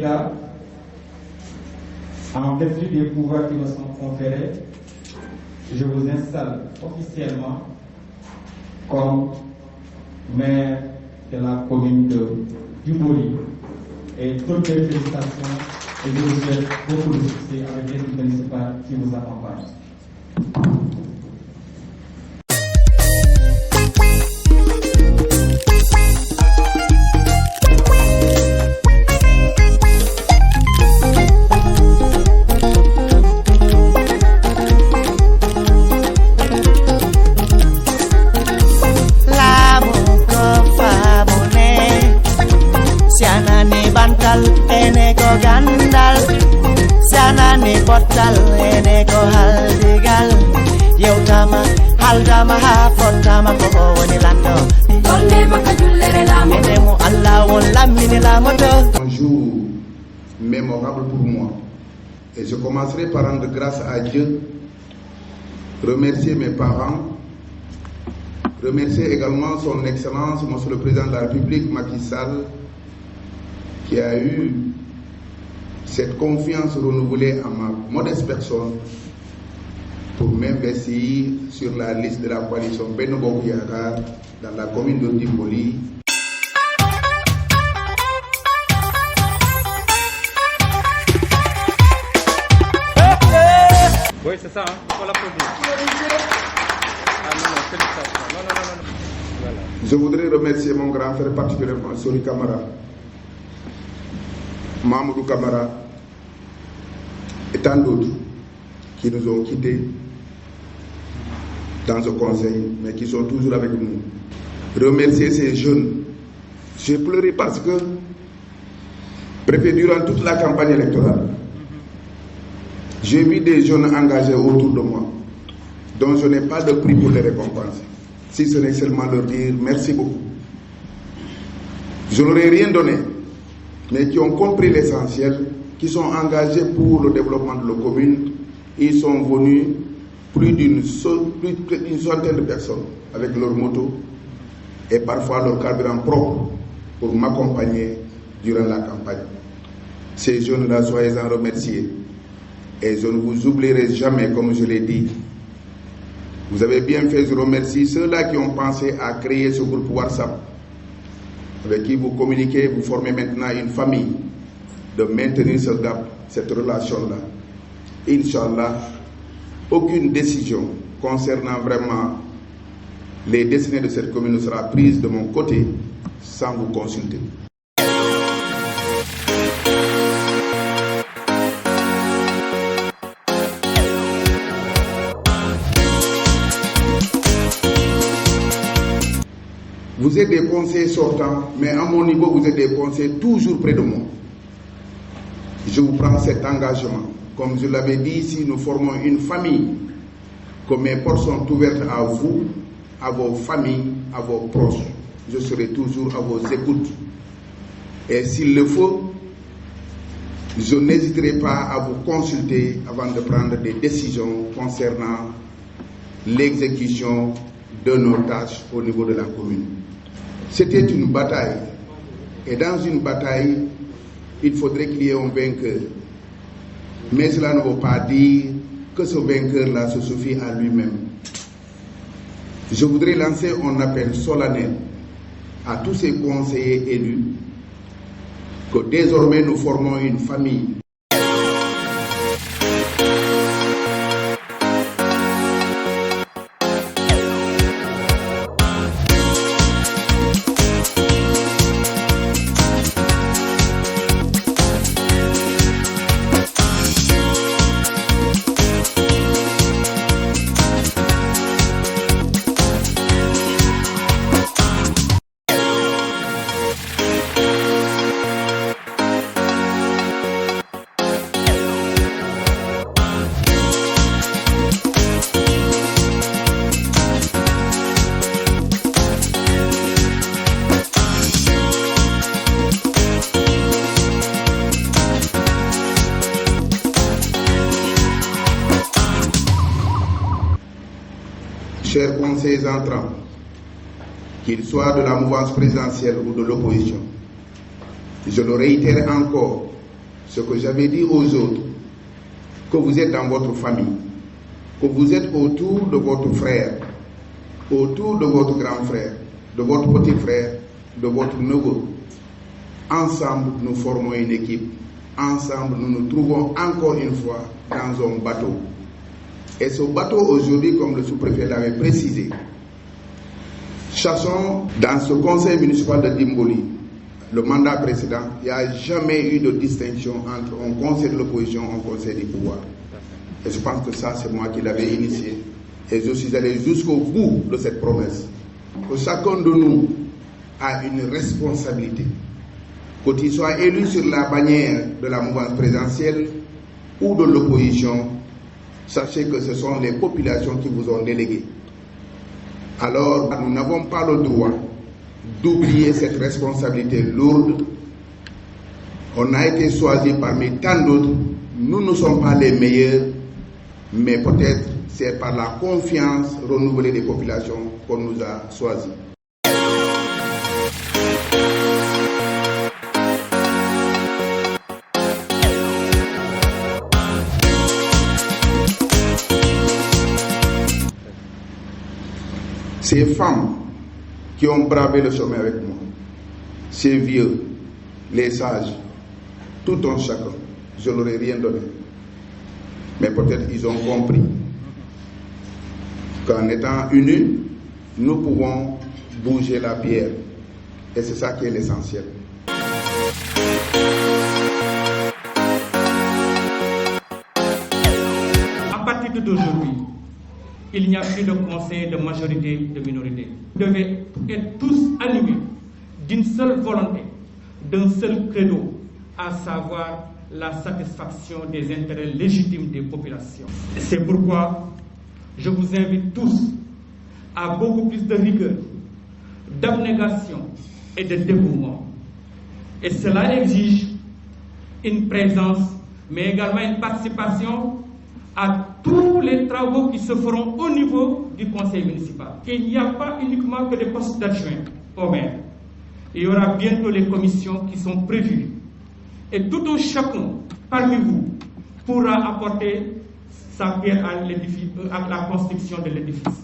Keïta, en vertu des pouvoirs qui me sont conférés, je vous installe officiellement comme maire de la commune de Djibouti. Et toutes les félicitations et je vous souhaite beaucoup de succès avec l'équipe municipale qui vous accompagne. Portal ene ko haldigal yewtama haldama ha fottama ko woni lando donne maka jullere la ene mo Allah won lamine la moto. Un jour mémorable pour moi et je commencerai par rendre grâce à Dieu, remercier mes parents, remercier également son excellence monsieur le président de la République Macky Sall qui a eu cette confiance renouvelée à ma modeste personne pour m'investir sur la liste de la coalition Benno Bokk Yakaar dans la commune de Djibouti. Oui, c'est ça, hein? Faut l'applaudir. Ah non, non, félicitations. Non. Voilà. Je voudrais remercier mon grand frère particulièrement, Sori Camara, Mamadou Camara, et tant d'autres qui nous ont quittés dans ce conseil, mais qui sont toujours avec nous. Remercier ces jeunes. J'ai pleuré parce que, durant toute la campagne électorale, j'ai vu des jeunes engagés autour de moi, dont je n'ai pas de prix pour les récompenser, si ce n'est seulement leur dire merci beaucoup. Je n'aurais rien donné, mais qui ont compris l'essentiel, qui sont engagés pour le développement de la commune. Ils sont venus plus d'une centaine de personnes avec leur moto et parfois leur carburant propre pour m'accompagner durant la campagne. Ces jeunes-là, soyez-en remerciés. Et je ne vous oublierai jamais, comme je l'ai dit. Vous avez bien fait, je remercie ceux-là qui ont pensé à créer ce groupe WhatsApp, avec qui vous communiquez, vous formez maintenant une famille, de maintenir ce gap, cette relation-là. Inch'Allah, aucune décision concernant vraiment les destinées de cette commune ne sera prise de mon côté sans vous consulter. Vous êtes des conseillers sortants, mais à mon niveau, vous êtes des conseillers toujours près de moi. Je vous prends cet engagement. Comme je l'avais dit ici, nous formons une famille. Que mes portes sont ouvertes à vous, à vos familles, à vos proches. Je serai toujours à vos écoutes. Et s'il le faut, je n'hésiterai pas à vous consulter avant de prendre des décisions concernant l'exécution de nos tâches au niveau de la commune. C'était une bataille. Et dans une bataille, il faudrait qu'il y ait un vainqueur. Mais cela ne veut pas dire que ce vainqueur-là se suffit à lui-même. Je voudrais lancer un appel solennel à tous ces conseillers élus que désormais nous formons une famille. Chers conseillers entrants, qu'ils soient de la mouvance présidentielle ou de l'opposition, je le réitère encore, ce que j'avais dit aux autres, que vous êtes dans votre famille, que vous êtes autour de votre frère, autour de votre grand frère, de votre petit frère, de votre neveu. Ensemble, nous formons une équipe. Ensemble, nous nous trouvons encore une fois dans un bateau. Et ce bateau, aujourd'hui, comme le sous-préfet l'avait précisé, chassons dans ce conseil municipal de Dimboli, le mandat précédent, il n'y a jamais eu de distinction entre un conseil de l'opposition et un conseil du pouvoir. Et je pense que ça, c'est moi qui l'avais initié. Et je suis allé jusqu'au bout de cette promesse. Que chacun de nous a une responsabilité. Qu'il soit élu sur la bannière de la mouvance présidentielle ou de l'opposition, sachez que ce sont les populations qui vous ont délégué. Alors, nous n'avons pas le droit d'oublier cette responsabilité lourde. On a été choisi parmi tant d'autres. Nous ne sommes pas les meilleurs, mais peut-être c'est par la confiance renouvelée des populations qu'on nous a choisis. Ces femmes qui ont bravé le chemin avec moi, ces vieux, les sages, tout un chacun, je ne leur ai rien donné. Mais peut-être ils ont compris qu'en étant unis, nous pouvons bouger la pierre. Et c'est ça qui est l'essentiel. À partir d'aujourd'hui, il n'y a plus de conseil de majorité de minorité. Vous devez être tous animés d'une seule volonté, d'un seul credo, à savoir la satisfaction des intérêts légitimes des populations. C'est pourquoi je vous invite tous à beaucoup plus de rigueur, d'abnégation et de dévouement. Et cela exige une présence, mais également une participation à tous les travaux qui se feront au niveau du conseil municipal. Il n'y a pas uniquement que des postes d'adjoints au maire. Il y aura bientôt les commissions qui sont prévues. Et tout un chacun parmi vous pourra apporter sa pierre à la construction de l'édifice.